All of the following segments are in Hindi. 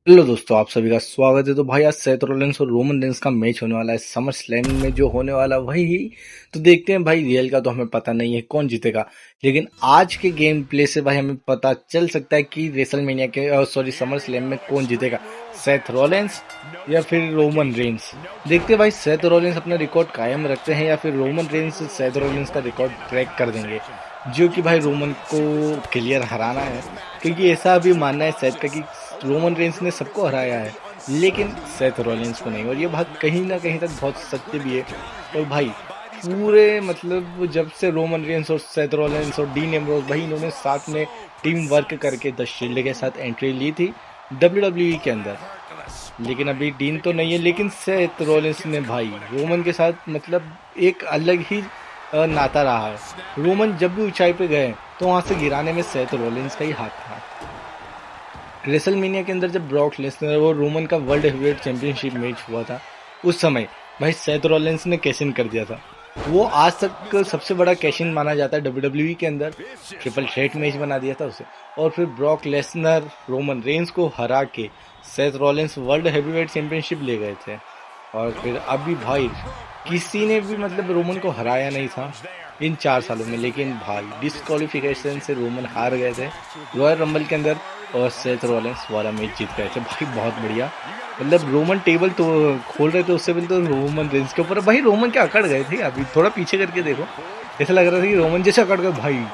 हेलो दोस्तों, आप सभी का स्वागत है। तो भाई आज सेथ रॉलिंस और रोमन रेंस का मैच होने वाला है समर स्लैम में, जो होने वाला वही तो देखते हैं भाई। रियल का तो हमें पता नहीं है कौन जीतेगा, लेकिन आज के गेम प्ले से भाई हमें पता चल सकता है कि रेसलमेनिया के समर स्लैम में कौन जीतेगा, सेथ रॉलिंस या फिर रोमन रेंस। देखते हैं भाई सेथ रॉलिंस अपना रिकॉर्ड कायम रखते हैं या फिर रोमन रेंस सेथ रॉलिंस का रिकॉर्ड ब्रेक कर देंगे, जो कि भाई रोमन को क्लियर हराना है। क्योंकि ऐसा भी मानना है सेथ का कि रोमन रेंस ने सबको हराया है, लेकिन सेथ रॉलिंस को नहीं। और ये बात कहीं ना कहीं तक बहुत सत्य भी है। और भाई पूरे मतलब जब से रोमन रेंस और सेथ रॉलिंस और डीन एम्ब्रोस भाई इन्होंने साथ में टीम वर्क करके द शील्ड के साथ एंट्री ली थी WWE के अंदर, लेकिन अभी डीन तो नहीं है, लेकिन सेथ रॉलिंस ने भाई रोमन के साथ मतलब एक अलग ही नाता रहा है। रोमन जब भी ऊंचाई पे गए तो वहां से गिराने में सेथ रॉलिंस का ही हाथ था। रेसलमेनिया के अंदर जब ब्रॉक लेसनर और रोमन का वर्ल्ड हेवीवेट चैंपियनशिप मैच हुआ था, उस समय भाई सेथ रॉलिंस ने कैश इन कर दिया था। वो आज तक सबसे बड़ा कैश इन माना जाता है WWE के अंदर। ट्रिपल थ्रेट मैच बना दिया था उसे, और फिर ब्रॉक लेसनर रोमन रेंस को हरा के Seth Rollins world heavyweight championship ले गए थे। और फिर अभी भाई किसी ने भी मतलब रोमन को हराया नहीं था इन 4 सालों में, लेकिन भाई डिस्क्वालिफिकेशन से रोमन हार गए थे रॉयल रंबल के अंदर और सेथ रॉलिंस वाला मैच जीत गए थे। भाई बहुत बढ़िया, मतलब रोमन टेबल तो खोल रहे थे, उससे पहले तो रोमन रेंस के ऊपर भाई रोमन क्या अकड़ गए थे। अभी थोड़ा पीछे करके देखो, ऐसा लग रहा था कि रोमन जैसे अकड़ गए भाई,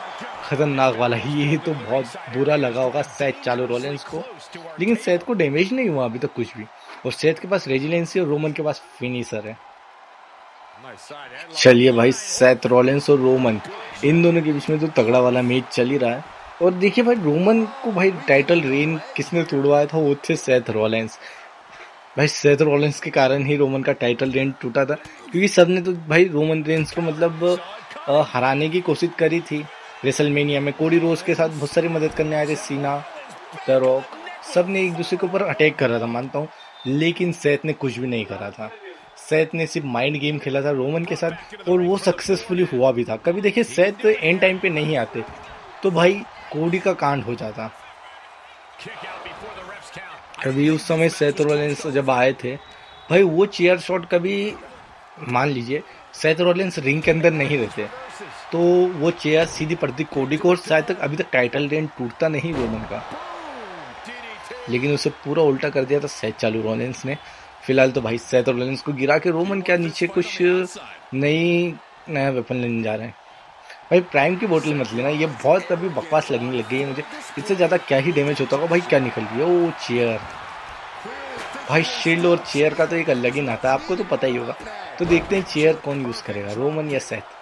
खतरनाक वाला। ये तो बहुत बुरा लगा होगा सेथ चालू रॉलिंस को, लेकिन सेथ को डैमेज नहीं हुआ अभी तक कुछ भी। और सेथ के पास रेजिलेंसी और रोमन के पास फिनिशर है। चलिए भाई, सेथ रॉलिंस और रोमन इन दोनों के बीच में तो तगड़ा वाला मैच चल ही रहा है। और देखिए भाई रोमन को भाई टाइटल रेन किसने तोड़वाया था, वो थे सेथ रॉलिंस। भाई सेथ रॉलिंस के कारण ही रोमन का टाइटल रेन टूटा था, क्योंकि सबने तो भाई रोमन रेंस को मतलब हराने की कोशिश करी थी। रेसलमेनिया में कोडी रोज के साथ बहुत सारी मदद करने आए थे, सीना, द रॉक, सब ने एक दूसरे के ऊपर अटैक कर रहा था मानता हूँ, लेकिन सेथ ने कुछ भी नहीं करा था। सेथ ने सिर्फ माइंड गेम खेला था रोमन के साथ, और वो सक्सेसफुली हुआ भी था। कभी देखिए सेथ एंड टाइम पे नहीं आते तो भाई कोडी का कांड हो जाता। कभी उस समय सेथ रॉलिंस जब आए थे भाई, वो चेयर शॉट कभी मान लीजिए सेथ रॉलिंस रिंग के अंदर नहीं रहते तो वो चेयर सीधी पड़ती कोडी को, और शायद तक अभी तक टाइटल रेन टूटता नहीं रोमन का। लेकिन उसे पूरा उल्टा कर दिया था सेथ चालू रॉलिंस ने। फिलहाल तो भाई सेथ रॉलिंस को गिरा के रोमन क्या नीचे कुछ नया वेपन लेने जा रहे हैं। भाई प्राइम की बोतल मत लेना, ये बहुत अभी बकवास लगने लग गई है मुझे। इससे ज्यादा क्या ही डैमेज होता होगा। भाई क्या निकल रही है, ओ चेयर। भाई शील्ड और चेयर का तो एक अलग ही नाता है, आपको तो पता ही होगा। तो देखते हैं चेयर कौन यूज करेगा, रोमन या सेथ।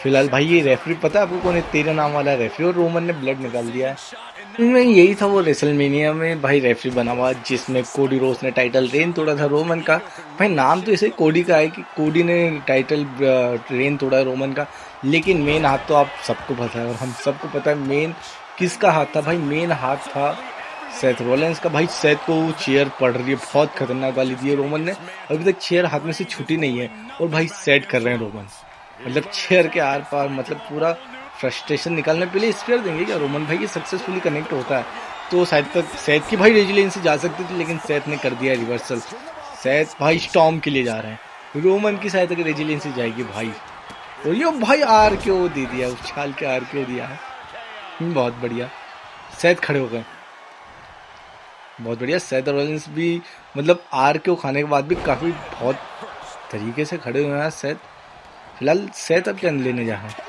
फिलहाल भाई ये रेफरी पता है आपको कौन है? तेरा नाम वाला रेफरी, और रोमन ने ब्लड निकाल दिया है। में यही था वो रेसलमेनिया में भाई रेफरी बना हुआ, जिसमें कोडी रोज ने टाइटल रेन तोड़ा था रोमन का। भाई नाम तो इसे कोडी का है कि कोडी ने टाइटल रेन तोड़ा है रोमन का, लेकिन मेन हाथ तो आप सबको पता है, और हम सबको पता है मेन किसका हाथ था। भाई मेन हाथ था सेथ रॉलिंस का। भाई सेथ को चेयर पड़ रही है, बहुत खतरनाक वाली दी है रोमन ने, अभी तक चेयर हाथ में से छूटी नहीं है। और भाई सेट कर रहे हैं रोमन, मतलब चेयर के आर पार, मतलब पूरा फ्रस्ट्रेशन निकालने के लिए स्पेयर देंगे क्या रोमन? भाई ये सक्सेसफुली कनेक्ट होता है तो शायद तक सेथ की भाई रेजिलेंसी जा सकती थी, लेकिन सेथ ने कर दिया रिवर्सल। सेथ भाई स्टॉर्म के लिए जा रहे हैं, रोमन की शायद तक रेजिलेंसी जाएगी भाई। और ये भाई आर क्यों दे दिया, उछाल के आर क्यों दिया है। बहुत बढ़िया, सेथ खड़े हो गए, बहुत बढ़िया। सेथ रॉलिंस भी मतलब आर क्यों खाने के बाद भी काफी बहुत तरीके से खड़े हुए हैं सेथ। फिलहाल सेथ अब क्या लेने जा रहे हैं,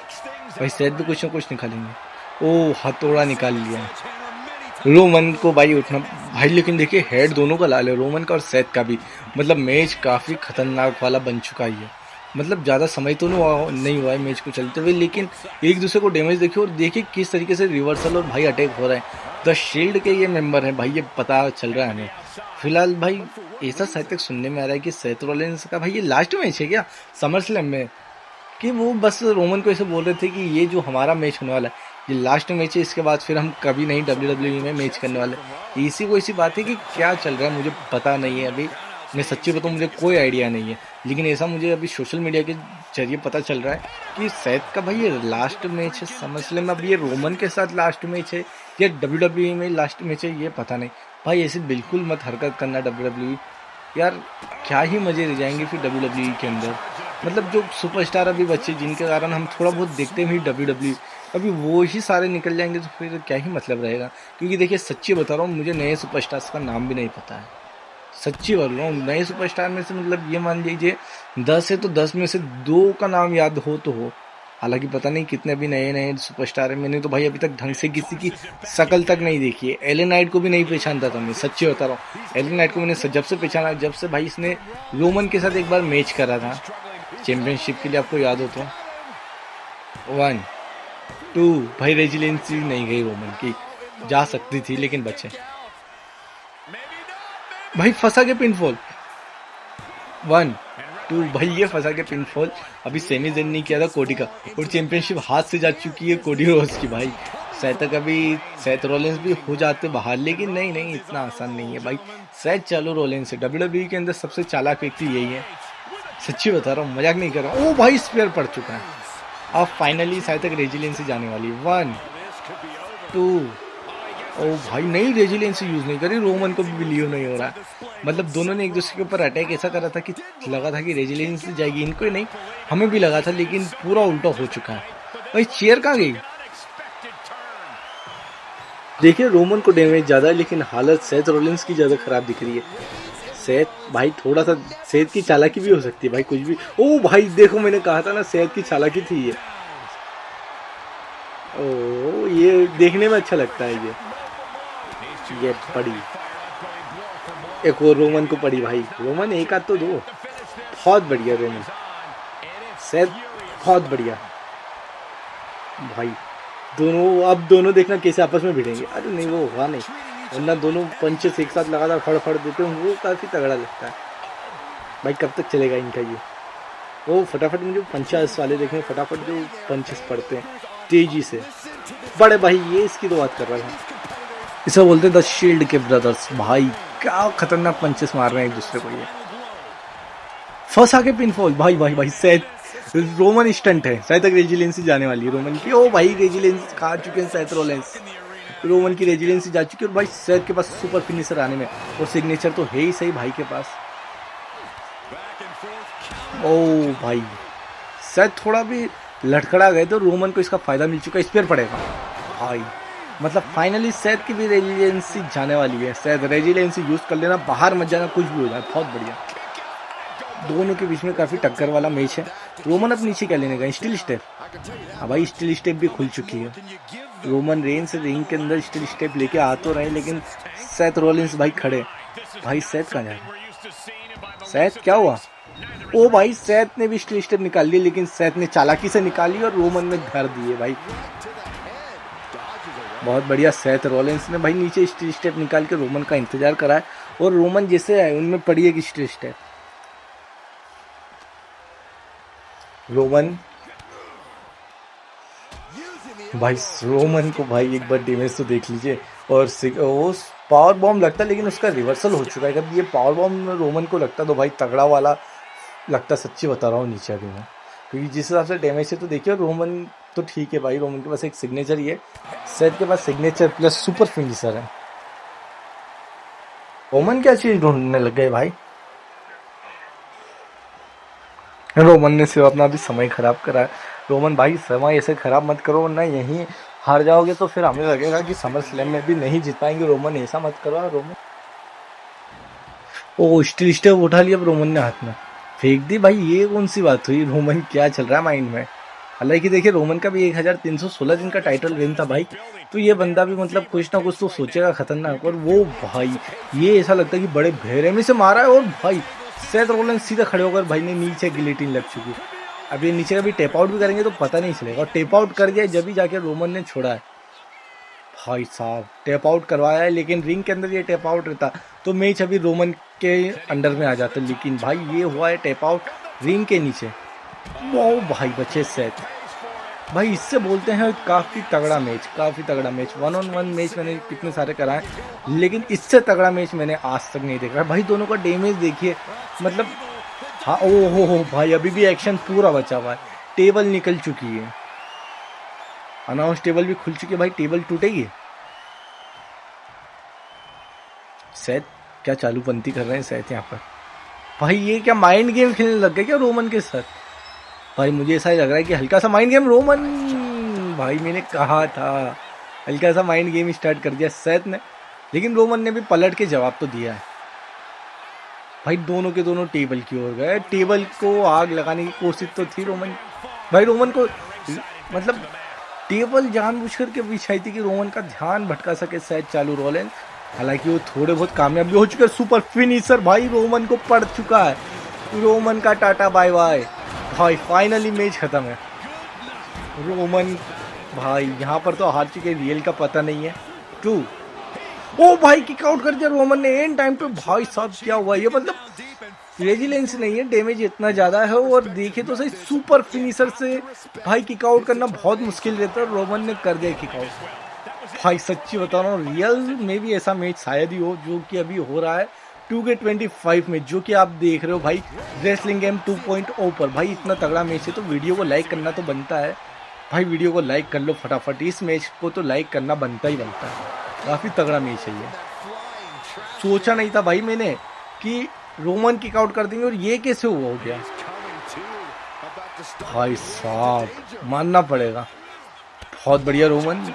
भाई सेथ भी कुछ ना कुछ निकालेंगे। ओ हथौड़ा निकाल लिया रोमन को भाई उठना भाई, लेकिन देखिए हेड दोनों का लाल है, रोमन का और सेथ का भी। मतलब मैच काफी खतरनाक वाला बन चुका है। मतलब ज्यादा समय तो नहीं हुआ है मैच को चलते हुए, लेकिन एक दूसरे को डैमेज देखिए, और देखिए किस तरीके से रिवर्सल और भाई अटैक हो रहा है। द शील्ड के ये मेंबर हैं भाई, ये पता चल रहा है हमें। फिलहाल भाई ऐसा शायद तक सुनने में आ रहा है कि सेथ रॉलिंस का भाई ये लास्ट मैच है क्या समर स्लैम में, कि वो बस रोमन को ऐसे बोल रहे थे कि ये जो हमारा मैच होने वाला है ये लास्ट मैच है, इसके बाद फिर हम कभी नहीं WWE में मैच करने वाले। इसी को ऐसी बात है कि क्या चल रहा है मुझे पता नहीं है अभी, मैं सच्ची बताऊं मुझे कोई आइडिया नहीं है, लेकिन ऐसा मुझे अभी सोशल मीडिया के जरिए पता चल रहा है कि सैथ का भाई ये लास्ट मैच है समझ में। अब ये रोमन के साथ लास्ट मैच है या WWE में लास्ट मैच है ये पता नहीं। भाई ऐसे बिल्कुल मत हरकत करना WWE यार, क्या ही मजे रह जाएंगे फिर WWE के अंदर। मतलब जो सुपरस्टार अभी बच्चे जिनके कारण हम थोड़ा बहुत देखते हैं WWE, अभी वो ही सारे निकल जाएंगे तो फिर क्या ही मतलब रहेगा। क्योंकि देखिए सच्ची बता रहा हूँ, मुझे नए सुपरस्टार्स का नाम भी नहीं पता है, सच्ची बोल रहा हूँ। नए सुपरस्टार में से मतलब ये मान लीजिए 10 है तो 10 में से 2 का नाम याद हो तो हो। हालांकि पता नहीं कितने अभी नए नए सुपरस्टार है, मैंने तो भाई अभी तक ढंग से किसी की शक्ल तक नहीं देखी है। एले नाइट को भी नहीं पहचानता था मैं, सच्ची बता रहा हूँ। एले नाइट को मैंने जब से पहचाना, जब से भाई इसने रोमन के साथ एक बार मैच करा था चैंपियनशिप के लिए, आपको याद हो तो 1 2 भाई रेजिलेंसी नहीं गई रोमन की, जा सकती थी लेकिन बचे। भाई फंसा के पिनफॉल 1 2 भाई ये फंसा के पिनफॉल। अभी सेमी जेन नहीं किया था कोडी का और चैंपियनशिप हाथ से जा चुकी है कोडी रोज की। भाई सैथ कभी सैथ रोलेंस भी हो जाते बाहर, लेकिन नहीं इतना आसान नहीं है भाई। सैथ चालू रोलेंस है, WWE के अंदर सबसे चालाक व्यक्ति यही है, सच्ची बता रहा हूँ, मजाक नहीं कर रहा हूँ। ओ भाई स्पेयर पड़ चुका है। अब फाइनली सैथ तक रेजिलेंसी जाने वाली 1 2। ओ भाई नहीं रेजिलेंसी यूज नहीं करी, रोमन को भी बिलीव नहीं हो रहा। मतलब दोनों ने एक दूसरे के ऊपर अटैक ऐसा करा था कि लगा था कि रेजिलेंसी जाएगी, इनको ही नहीं हमें भी लगा था, लेकिन पूरा उल्टा हो चुका है। भाई चेयर कहाँ गई? देखिए रोमन को डैमेज ज्यादा है लेकिन हालत सेथ रोलिंस की ज्यादा खराब दिख रही है। सेथ भाई थोड़ा सा सेथ की चालाकी भी हो सकती है भाई, कुछ भी। ओ भाई देखो मैंने कहा था ना सेथ की चालाकी थी ये। ओ ये देखने में अच्छा लगता है ये पड़ी एक और रोमन को पड़ी भाई। रोमन एक आध तो दो, बहुत बढ़िया रोमन सेथ, बहुत बढ़िया भाई। अब दोनों देखना कैसे आपस में भिड़ेंगे। अरे नहीं वो होगा नहीं, वरना दोनों पंचेस एक साथ लगातार फड़ देते हैं, वो काफी तगड़ा लगता है भाई। कब तक चलेगा इनका ये? वो फटाफट मुझे पंचायत वाले देखें, फटाफट जो पंचेस पड़ते हैं तेजी से। बड़े भाई ये इसकी तो बात कर रहा था, इसे बोलते हैं द शील्ड के ब्रदर्स। भाई क्या खतरनाक पंचेस मार रहे हैं एक दूसरे को ये। फर्स्ट आके पिनफॉल भाई सेथ रोमन स्टंट है, शायद तक रेजिलेंसी जाने वाली है रोमन की। ओ भाई रेजिलेंसी खा चुके हैं सेथ रोलेंस, रोमन की रेजिलेंसी जा चुकी है। और भाई सेथ के पास सुपर फिनिशर आने में और सिग्नेचर तो है ही सही भाई के पास। ओ भाई सेथ थोड़ा भी लड़खड़ा गए तो रोमन को इसका फायदा मिल चुका है, स्पेयर पड़ेगा भाई। मतलब फाइनली सेथ की भी रेजिलेंसी जाने वाली है। सेथ रेजिलेंसी यूज कर लेना, बाहर मत जाना, कुछ भी हो जाए, बहुत बढ़िया। दोनों के बीच में काफी टक्कर वाला मैच है। रोमन अब नीचे क्या लेने गए? Steel step. हाँ भाई स्टील स्टेप भी खुल चुकी है। रोमन रेंस रिंग के अंदर स्टील स्टेप लेके आ तो रहे, लेकिन सेथ रोलिंस भाई खड़े। भाई सेथ कहाँ जा रहा? सेथ क्या हुआ? ओ भाई सेथ ने भी स्टील स्टेप निकाल ली, लेकिन सेथ ने चालाकी से निकाली और रोमन में धर दिए भाई। बहुत बढ़िया सेथ रोलिंस ने भाई नीचे स्टील स्टेप निकाल के रोमन का इंतजार करा है, और रोमन जैसे आए उनमें पड़ी है कि स्टील स्टेप। रोमन भाई रोमन को भाई एक बार डैमेज तो देख लीजिए। और वो पावर बॉम्ब लगता है लेकिन उसका रिवर्सल हो चुका है। अगर ये पावर बॉम्ब रोमन को लगता तो भाई तगड़ा वाला लगता, सच्ची बता रहा हूँ नीचे अभी मैं, क्योंकि जिस हिसाब से डैमेज है तो देखिए रोमन तो ठीक है भाई। रोमन के पास एक सिग्नेचर ही है, सेथ के पास सिग्नेचर प्लस सुपर फिनिशर है। रोमन क्या चीज ढूंढने लग गए भाई? रोमन ने सिर्फ अपना भी समय खराब करा है। रोमन भाई समय ऐसे खराब मत करो, वरना यहीं हार जाओगे तो फिर हमें लगेगा कि समर स्लैम में भी नहीं जीत पाएंगे। रोमन ऐसा मत करो। रोमन ओ स्टील स्टेप उठा लिया रोमन ने, हाथ में फेंक दी भाई। ये कौन सी बात हुई? रोमन क्या चल रहा है माइंड में? हालांकि देखिए रोमन का भी 1316 दिन का टाइटल विन था भाई, तो ये बंदा भी मतलब कुछ ना कुछ तो सोचेगा खतरनाक। और वो भाई ये ऐसा लगता है कि बड़े बेरहमी से मारा है। और भाई सेथ रोलिंस सीधा खड़े होकर भाई ने नीचे गिलेटिन लग चुकी। अब ये नीचे का भी टेप आउट भी करेंगे तो पता नहीं चलेगा। और टेप आउट कर दिया जब भी जाके रोमन ने छोड़ा है भाई साहब, टेप आउट करवाया है। लेकिन रिंग के अंदर ये टेप आउट रहता तो मैच अभी रोमन के अंडर में आ जाता, लेकिन भाई ये हुआ है टेप आउट रिंग के नीचे। वो भाई बचे सेथ भाई, इससे बोलते हैं काफ़ी तगड़ा मैच, काफ़ी तगड़ा मैच। 1-on-1 मैच मैंने कितने सारे कराए, लेकिन इससे तगड़ा मैच मैंने आज तक नहीं देखा भाई। दोनों का डैमेज देखिए, मतलब हाँ ओ हो भाई, अभी भी एक्शन पूरा बचा हुआ है। टेबल निकल चुकी है, अनाउंस टेबल भी खुल चुकी है भाई। टेबल टूटेगी। सैथ क्या चालू पंती कर रहे हैं सैथ यहाँ पर। भाई ये क्या माइंड गेम खेलने लग गए क्या रोमन के साथ। भाई मुझे ऐसा ही लग रहा है कि हल्का सा माइंड गेम रोमन। भाई मैंने कहा था हल्का सा माइंड गेम स्टार्ट कर दिया सैथ ने, लेकिन रोमन ने भी पलट के जवाब तो दिया है। भाई दोनों के दोनों टेबल की ओर गए। टेबल को आग लगाने की कोशिश तो थी रोमन। भाई रोमन को मतलब टेबल जानबूझकर के बिछाई थी कि रोमन का ध्यान भटका सके शायद चालू रोलेंस। हालांकि वो थोड़े बहुत कामयाब भी हो चुके। सुपर फिनिशर भाई रोमन को पड़ चुका है। रोमन का टाटा बाय बाय। भाई फाइनली मैच खत्म है। रोमन भाई यहाँ पर तो हार चुके, रियल का पता नहीं है। 2 ओ भाई किक आउट कर दिया रोमन ने एंड टाइम पे। भाई साहब क्या हुआ ये, मतलब रेजिलेंस नहीं है, डैमेज इतना ज्यादा है। और देखे तो सही सुपर फिनिशर से भाई किक आउट करना बहुत मुश्किल रहता है। रोमन ने कर दिया किक आउट। भाई सच्ची बता रहा हूँ रियल में भी ऐसा मैच शायद ही हो जो कि अभी हो रहा है 2K25 में, जो कि आप देख रहे हो भाई रेसलिंग गेम 2.0 पर। भाई इतना तगड़ा मैच है तो वीडियो को लाइक करना तो बनता है। भाई वीडियो को लाइक कर लो फटाफट, इस मैच को तो लाइक करना बनता ही बनता है। काफी तगड़ा मैच है ये। सोचा नहीं था भाई मैंने कि रोमन किक आउट कर देंगे और ये कैसे हुआ हो गया। भाई साहब मानना पड़ेगा बहुत बढ़िया रोमन।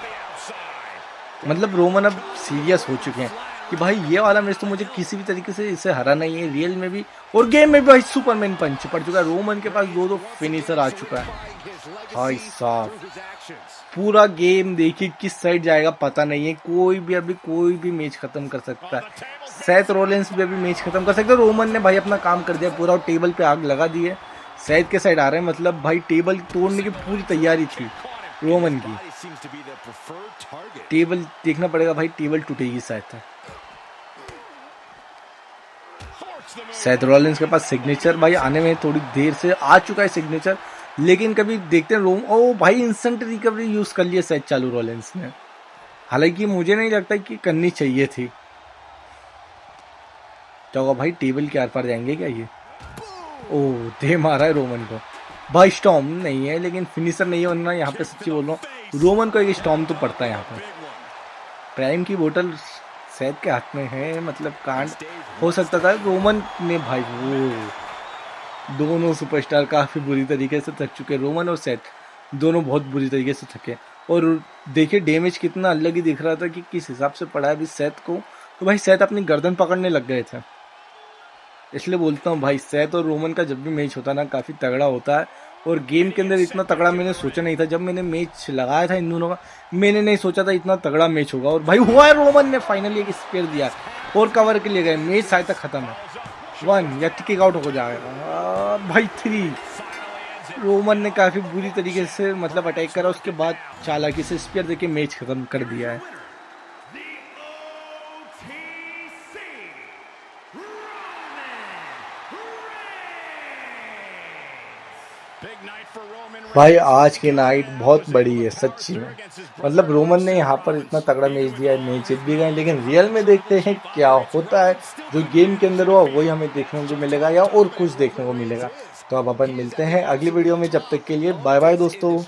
मतलब रोमन अब सीरियस हो चुके हैं कि भाई ये वाला मैच तो मुझे किसी भी तरीके से इसे हराना ही है, रियल में भी और गेम में भी। भाई सुपरमैन पंच पड़ चुका है रोमन के पास, 2 फिनिशर आ चुका है। भाई साहब पूरा गेम देखिए किस साइड जाएगा पता नहीं है। कोई भी अभी कोई भी मैच खत्म कर सकता है। सैथ रोलेंस भी अभी मैच खत्म कर सकता है। रोमन ने भाई अपना काम कर दिया पूरा और टेबल पे आग लगा दी है। सैथ के साइड आ रहे हैं, मतलब भाई टेबल तोड़ने की पूरी तैयारी थी रोमन की। टेबल देखना पड़ेगा भाई, टेबल टूटेगी शायद। सैथ रोलेंस के पास सिग्नेचर भाई आने में थोड़ी देर से आ चुका है सिग्नेचर, लेकिन कभी देखते हैं रोम ओ भाई इंस्टेंट रिकवरी यूज कर लिया सैथ चालू रोलेंस ने। हालांकि मुझे नहीं लगता कि करनी चाहिए थी। क्या होगा भाई, टेबल के आर पार जाएंगे क्या ये। ओ दे मारा है रोमन को। भाई स्टॉर्म नहीं है लेकिन फिनिशर नहीं है, वरना यहाँ पे सच्ची बोल रहा हूँ रोमन को एक स्टॉर्म तो पड़ता है यहाँ पर। प्राइम की बोतल सैथ के हाथ में है, मतलब कांड हो सकता था। रोमन ने भाई वो दोनों सुपरस्टार काफी बुरी तरीके से थक चुके। रोमन और सैथ दोनों बहुत बुरी तरीके से थके। और देखिए डैमेज कितना अलग ही दिख रहा था कि किस हिसाब से पड़ा है अभी सैथ को। तो भाई सैथ अपनी गर्दन पकड़ने लग गए थे। इसलिए बोलता हूँ भाई सैथ और रोमन का जब भी मैच होता है ना काफी तगड़ा होता है। और गेम के अंदर इतना तगड़ा मैंने सोचा नहीं था। जब मैंने मैच लगाया था इन दोनों का, मैंने नहीं सोचा था इतना तगड़ा मैच होगा। और भाई हुआ है, रोमन ने फाइनली एक स्पेयर दिया और कवर के लिए गए। मैच शायद तक खत्म है। 1 या किक आउट हो जाएगा भाई। 3 रोमन ने काफी बुरी तरीके से मतलब अटैक करा, उसके बाद चालाकी से स्पेयर देके मैच खत्म कर दिया है। भाई आज की नाइट बहुत बड़ी है सच्ची में। मतलब रोमन ने यहाँ पर इतना तगड़ा मैच दिया है, मैच जीत भी गए, लेकिन रियल में देखते हैं क्या होता है। जो गेम के अंदर हुआ वही हमें देखने को मिलेगा या और कुछ देखने को मिलेगा। तो अब अपन मिलते हैं अगली वीडियो में, जब तक के लिए बाय बाय दोस्तों।